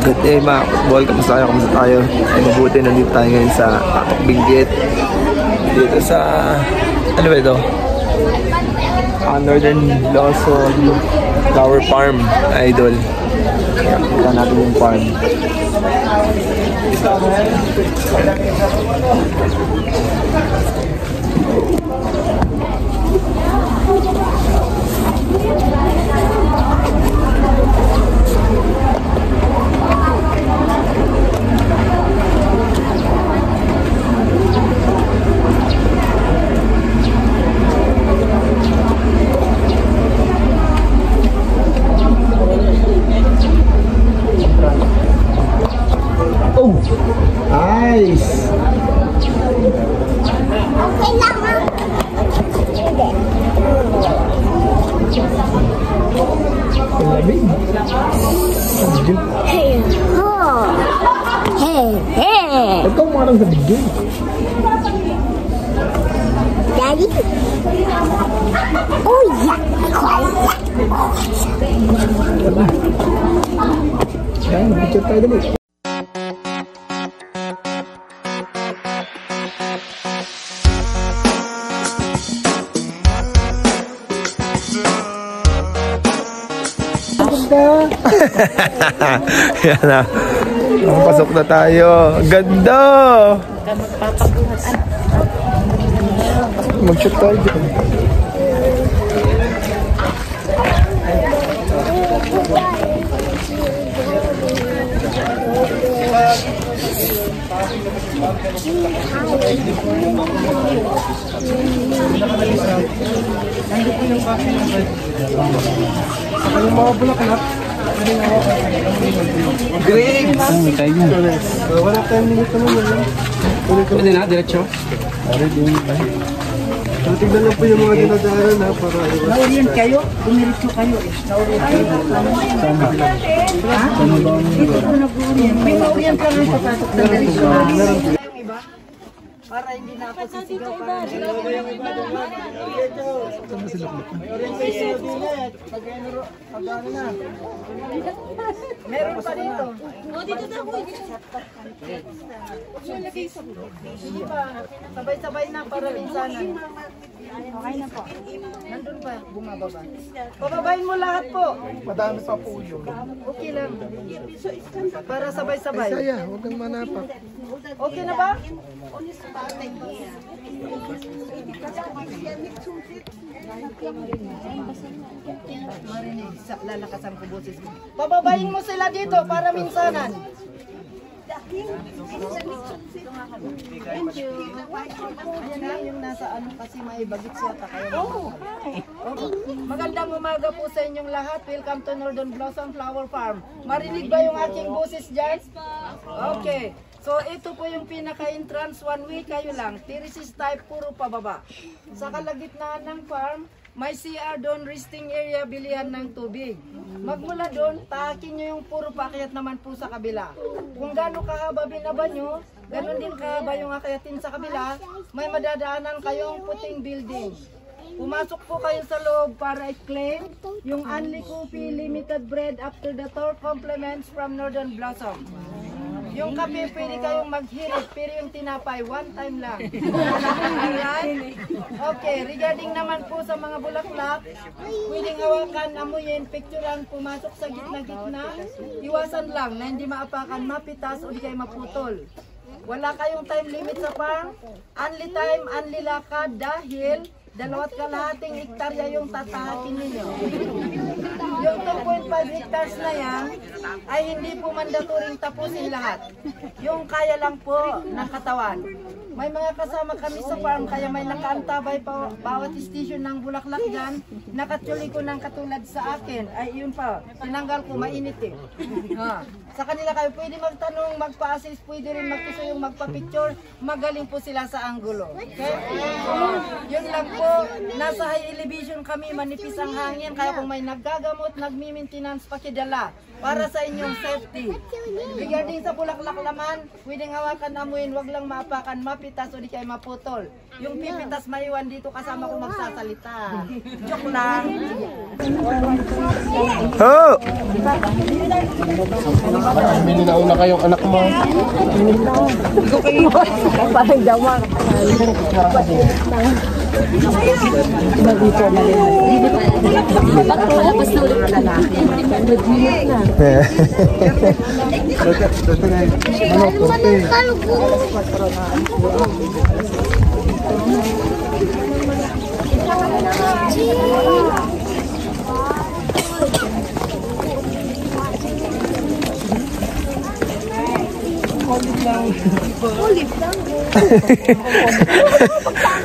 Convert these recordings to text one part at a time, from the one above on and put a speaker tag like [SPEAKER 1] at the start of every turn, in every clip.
[SPEAKER 1] Good day mga football, kamusta kayo? Kamusta tayo? Ay mabuti, nandito tayo ngayon sa Benguet. Dito sa, ano ba ito? Northern Blossom Flower Farm, idol. Kita natin yung farm.
[SPEAKER 2] Oh, nice.
[SPEAKER 3] Okay lang ha.
[SPEAKER 2] Lamig.
[SPEAKER 3] Hey, ho. Hey, hey.
[SPEAKER 2] Ikaw marang sa bigay.
[SPEAKER 3] Daddy. Oh yeah.
[SPEAKER 2] Tara. Yan, picture tayo dali.
[SPEAKER 1] Yan na. Pasok na tayo. Ganda!
[SPEAKER 2] Mag-shoot tayo dyan. Yung mga bulaklak.
[SPEAKER 1] Grapes!
[SPEAKER 2] Wala tayong minute naman yun.
[SPEAKER 1] Pwede na, diretso.
[SPEAKER 2] So, tignan lang po yung mga dinadaanan ha, para...
[SPEAKER 4] Naurient kayo? Dumiritso kayo eh. Naurient kayo. Sama. Ha? Dito ko nag-orient. May naurient lang ang papasok na diretso. Yung iba? Para hindi na ako sisigaw pa. Meron pa dito.
[SPEAKER 3] O, dito na po.
[SPEAKER 4] Hindi pa. Sabay-sabay na para minsanan. Okay na po. Nandun pa, bumababa. Pababayin mo lahat po.
[SPEAKER 2] Madami pa po yun.
[SPEAKER 4] Okay lang. Para sabay-sabay.
[SPEAKER 2] Saya, huwag kang manapak.
[SPEAKER 4] Okay na ba? Marinig, lalakasan ko boses mo. Pababayin mo sila dito para minsanan. Ayan na yung nasa ano kasi may bagit siya kaya. Magandang umaga po sa inyong lahat. Welcome to Northern Blossom Flower Farm. Marinig ba yung aking boses dyan? Okay. So ito po yung pinaka-entrance, one way kayo lang. Terraces type, puro pababa. Sa kalagitnaan ng farm, may CR doon, resting area, bilihan ng tubig. Magmula doon, taakin nyo yung puro paakyat naman po sa kabila. Kung gaano kahaba binaba nyo, ganoon din kahaba yung akyatin sa kabila, may madadaanan kayong puting building. Pumasok po kayo sa loob para i-claim yung Unli Coffee Limited Bread after the tour compliments from Northern Blossom. Yung kape, pwede kayong maghirit, pero yung tinapay, one time lang. Alright? Okay, regarding naman po sa mga bulaklak, pwedeng hawakan, amuyin, picturean, pumasok sa gitna-gitna. Iwasan lang na hindi maapakan, mapitas o di kayo maputol. Wala kayong time limit sa farm. Only time, only lakad dahil 2.5 hektarya yung tatahakin ninyo. Yung 2.5 hectares na yan ay hindi po mandatoring tapusin lahat. Yung kaya lang po ng katawan. May mga kasama kami sa farm kaya may nakaantabay pa bawat station ng bulaklak dyan. Nakatsuli ko ng katulad sa akin. Ay yun pa, tinanggal ko, mainit eh. Ha. Sa kanila kayo pwede magtanong, magpa-assist, pwede rin magtusuyong, magpa-picture. Magaling po sila sa anggulo. Okay? So, yun lang po. Nasa high elevation kami, manipis ang hangin. Kaya kung may naggagamot, nagmi-maintenance, pakidala para sa inyong safety. Regarding sa bulaklak laman, pwedeng hawakan, amuin, wag lang maapakan, mapitas o di kayo maputol. Yung pipitas maiwan dito kasama ko magsasalita. Joke lang.
[SPEAKER 1] Oh!
[SPEAKER 2] Bili na una kayong anak mo.
[SPEAKER 3] Parang dawa.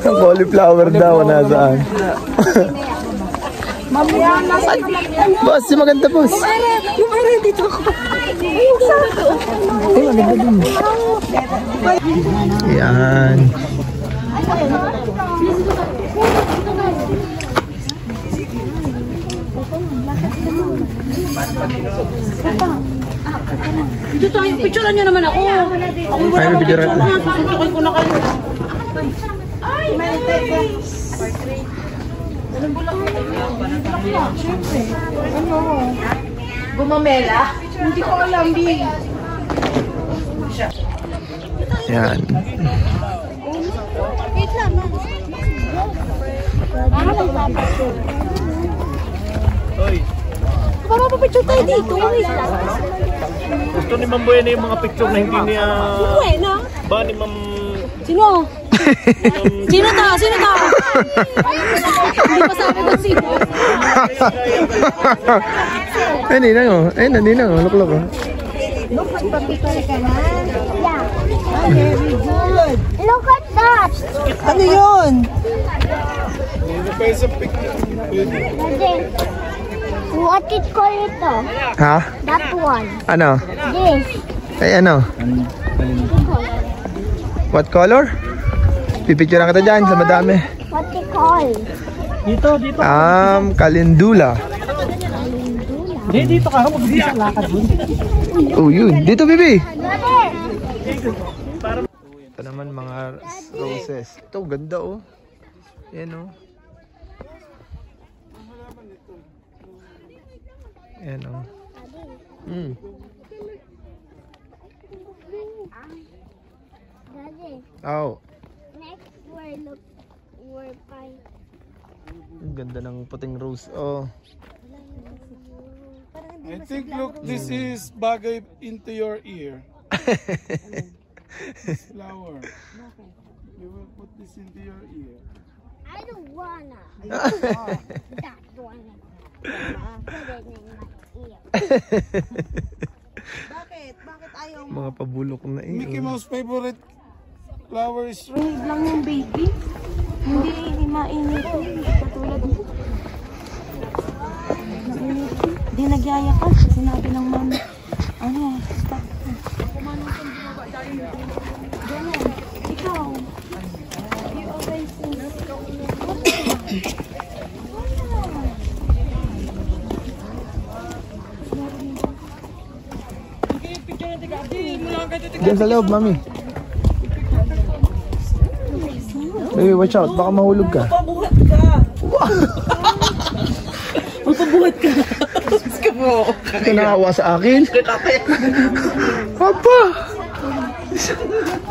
[SPEAKER 1] Cauliflower daw, nasaan? Boss, yung maganda, boss.
[SPEAKER 3] Yung araw dito ako.
[SPEAKER 1] Ay, maganda din. Yan.
[SPEAKER 5] Dito tayo, picturean niyo naman ako. Ako
[SPEAKER 1] Ay, may picture natin.
[SPEAKER 5] Susukin ko na kayo. Gumamela? Hindi ko alam, Bi.
[SPEAKER 1] Yan.
[SPEAKER 3] Para papicture tayo dito.
[SPEAKER 2] Gusto ni Ma'am Buena yung mga picture na hindi niya...
[SPEAKER 3] Buena?
[SPEAKER 2] Ba ni Ma'am...
[SPEAKER 3] Sino? Sino to? Sino to? Hindi pa sabi ko sino.
[SPEAKER 1] Ay, ninang oh. Ay, naninang oh. Luklok oh.
[SPEAKER 3] Look, magpapicture ka na. Yeah. Very good. Look at that.
[SPEAKER 4] Ano yun?
[SPEAKER 3] What it call ito?
[SPEAKER 1] Ha?
[SPEAKER 3] That one.
[SPEAKER 1] Ano?
[SPEAKER 3] This.
[SPEAKER 1] Ay, ano? What color? Pipicturean kita dyan sa madami.
[SPEAKER 3] What it call?
[SPEAKER 1] Calendula.
[SPEAKER 4] Dito ka, mag-isa lakad dun.
[SPEAKER 1] Oh, yun. Dito, baby.
[SPEAKER 3] Brother.
[SPEAKER 1] Ito naman mga roses. Ito, ganda oh. Yan oh. Yan oh.
[SPEAKER 3] Daddy.
[SPEAKER 1] Oh.
[SPEAKER 3] Next we're fine.
[SPEAKER 1] Ang ganda ng puting rose. Oh.
[SPEAKER 2] I think, look, this is bagay into your ear. This flower. You will put this into your ear.
[SPEAKER 3] I don't wanna. That one. Put it in my ear.
[SPEAKER 5] Bakit ayaw mo?
[SPEAKER 1] Mga pabulok na eh.
[SPEAKER 2] Mickey Mouse favorite flower is rose.
[SPEAKER 5] Huwag lang yung baby. Hindi mainit. Katulad mo. Hindi nagyaya ka. Sinabi ng mami. Ano? Stop. Ganyan. Ikaw. You always
[SPEAKER 1] Diyan sa loob, mami. Baby, watch out. Baka mahulog ka.
[SPEAKER 5] Magpabuhat ka. Magpabuhat ka. Mas ka mo.
[SPEAKER 1] Ito nakawa sa akin. Papa!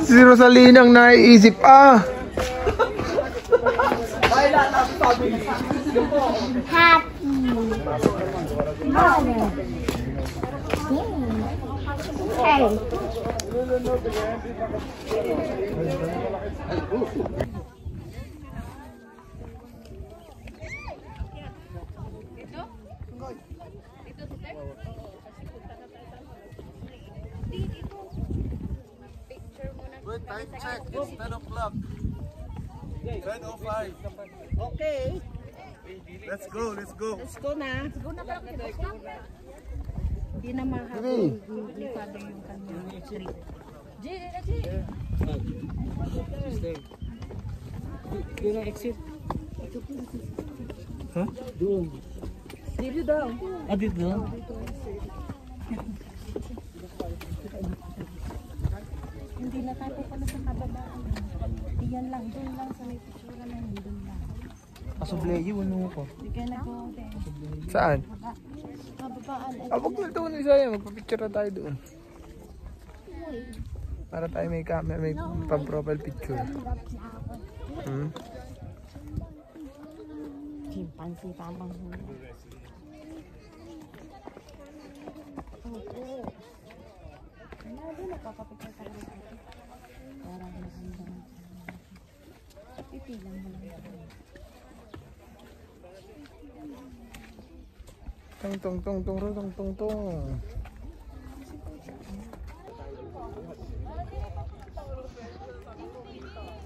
[SPEAKER 1] Si Rosalina ang naiisip.
[SPEAKER 3] Happy. Hey.
[SPEAKER 2] Time check. It's 10 o'clock. 10:05.
[SPEAKER 5] Okay.
[SPEAKER 2] Let's go, let's go.
[SPEAKER 5] Let's go na. Hindi na mahal. Hindi father yung kanya trip. Yung exit.
[SPEAKER 2] Huh?
[SPEAKER 5] Doon. Dito daw.
[SPEAKER 2] Ah, dito?
[SPEAKER 5] Hindi na tayo pala sa kababaan. Iyan lang. Doon lang sa may picture na yun. Doon lang.
[SPEAKER 1] Kasubleye, ano ko?
[SPEAKER 5] Hindi kayo nag-go.
[SPEAKER 1] Saan?
[SPEAKER 5] Kababa.
[SPEAKER 1] Abog na doon Isaya, magpa-picture na tayo doon. Para tayo may camera, may pang-profile picture.
[SPEAKER 5] Chimpanzee tamang huli. Wala din, nakakapicture ka rin. Parang maganda. Pipilang mo lang.
[SPEAKER 1] Tong.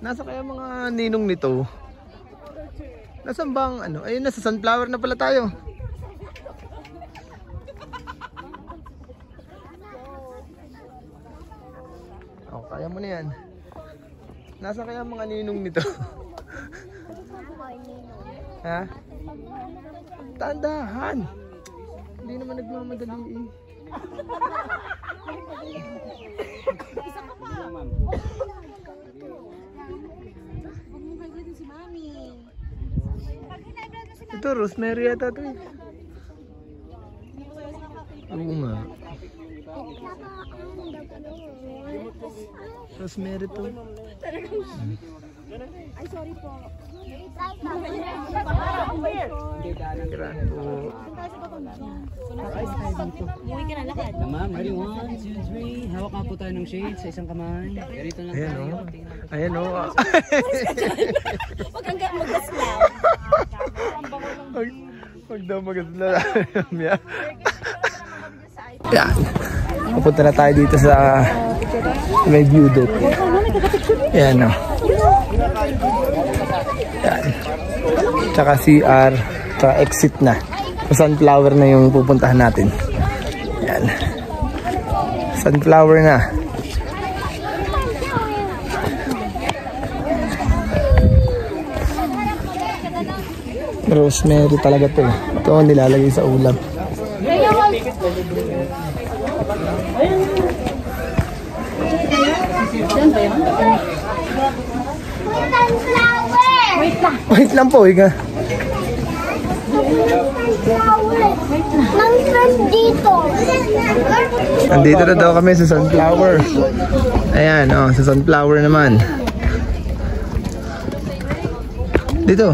[SPEAKER 1] Nasa kaya mga ninong nito? Nasaan bang ano? Ayun, nasa sunflower na pala tayo. Oh, kaya mo na yan. Nasa kaya mga ninong nito? Ha? Tandahan. Hindi naman nagmamadali eh.
[SPEAKER 5] Isa ka pa! Huwag mo gagawin si Mami.
[SPEAKER 1] Ito, rosemary yata ito eh. Oo nga. Rosemary to.
[SPEAKER 5] Ay, sorry po.
[SPEAKER 1] Kailangan po.
[SPEAKER 5] Umuwi ka na lakad.
[SPEAKER 2] Ma'am, ready? 1, 2, 3. Hawak nga po tayo ng shade sa isang kamay. Ganito lang
[SPEAKER 1] Ayan
[SPEAKER 2] tayo.
[SPEAKER 1] o. Ayan o.
[SPEAKER 5] Huwag kang mag-gaslaw.
[SPEAKER 1] Huwag daw magasla. Yan. Pupunta na tayo dito sa may view dot. Ayan o. Yan. Tsaka CR. Tsaka exit na. Sunflower na yung pupuntahan natin. Yan. Sunflower na. Rosemary talaga to. Ito ang nilalagay sa ulam. Wait lang po, Iga.
[SPEAKER 3] Dito.
[SPEAKER 1] Andito na daw kami sa sunflower. Ayan, oh, sa sunflower naman. Dito.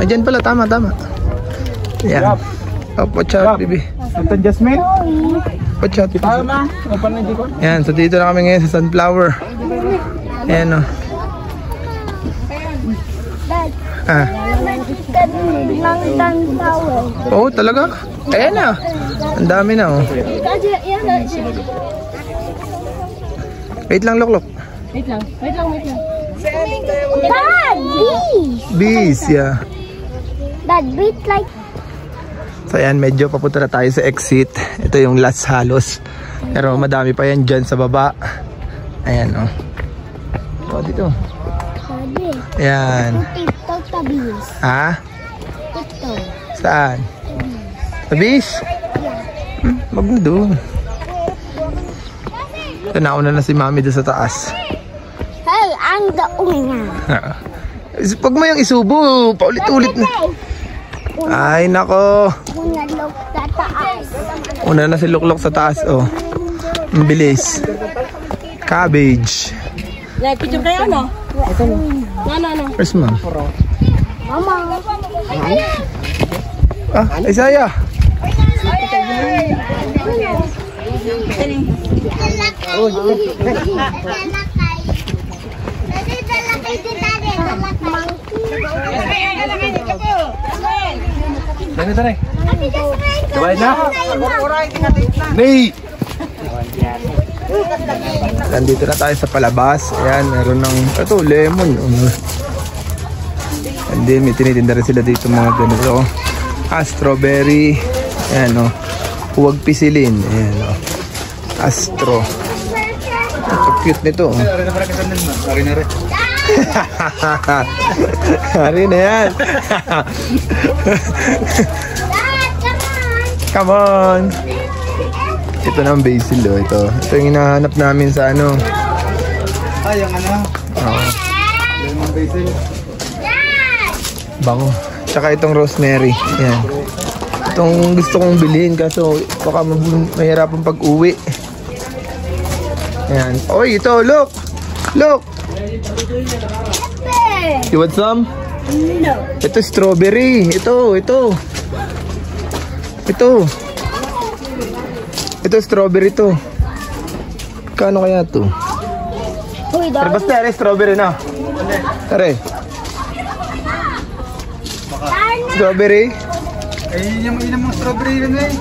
[SPEAKER 1] Ayan pala, tama. Ayan. Oh, watch out, baby.
[SPEAKER 2] Ito, Jasmine?
[SPEAKER 1] Watch out.
[SPEAKER 2] Tama. Open na dito.
[SPEAKER 1] Ayan, so dito na kami ngayon sa sunflower. Ayan, oh. Ah. Oh, talaga? Ayan na. Ang dami na, oh. Wait lang, Loklok.
[SPEAKER 5] Wait lang.
[SPEAKER 3] Dad, bees.
[SPEAKER 1] Bees, yeah.
[SPEAKER 3] Dad, bees like.
[SPEAKER 1] So ayan, medyo papunta na tayo sa exit. Ito yung last halos. Pero madami pa yan dyan sa baba. Ayan, oh. Oh, dito.
[SPEAKER 3] Sabi.
[SPEAKER 1] Ayan.
[SPEAKER 3] TikTok sa bees.
[SPEAKER 1] Ha?
[SPEAKER 3] TikTok.
[SPEAKER 1] Saan? Sa bees? Wag na doon. Ito, nauna na si Mami doon sa taas.
[SPEAKER 3] Hey, ang dauna.
[SPEAKER 1] Pag mo yung isubo, paulit-ulit na. Ay, nako.
[SPEAKER 3] Bunalok sa taas.
[SPEAKER 1] Una na si Luklok sa taas, oh. Mabilis. Cabbage.
[SPEAKER 5] Picture kayo, no? Ito na. No.
[SPEAKER 1] Where's Mom?
[SPEAKER 3] Mama.
[SPEAKER 1] Ah, Isaiah.
[SPEAKER 2] Dali. Gawin na. Nay!
[SPEAKER 1] Nandito na tayo sa palabas. Ayan, meron ng ito, lemon. And then may tinitinda rin sila dito mga ganito. Strawberry. Ayan, oh. Huwag pisilin. Ayan, oh. Astro. Ito, cute nito.
[SPEAKER 2] Sorry na rin.
[SPEAKER 1] Hari na yan. Come on. Ito na ang basil, oh. Ito yung hinahanap namin sa ano.
[SPEAKER 2] Ay, yung ano? Lemon basil.
[SPEAKER 1] Bango. Tsaka itong rosemary. Ayan. Itong gusto kong bilhin kaso baka mahirapan pag-uwi. Ayan. Oy, ito, look! Look! You want some?
[SPEAKER 3] No.
[SPEAKER 1] Ito, strawberry. Ito. Ito, strawberry to. Kano kaya to?
[SPEAKER 3] Uy,
[SPEAKER 1] Pero basta, strawberry na. Tare. Strawberry?
[SPEAKER 2] Ayun yung strawberry yun eh.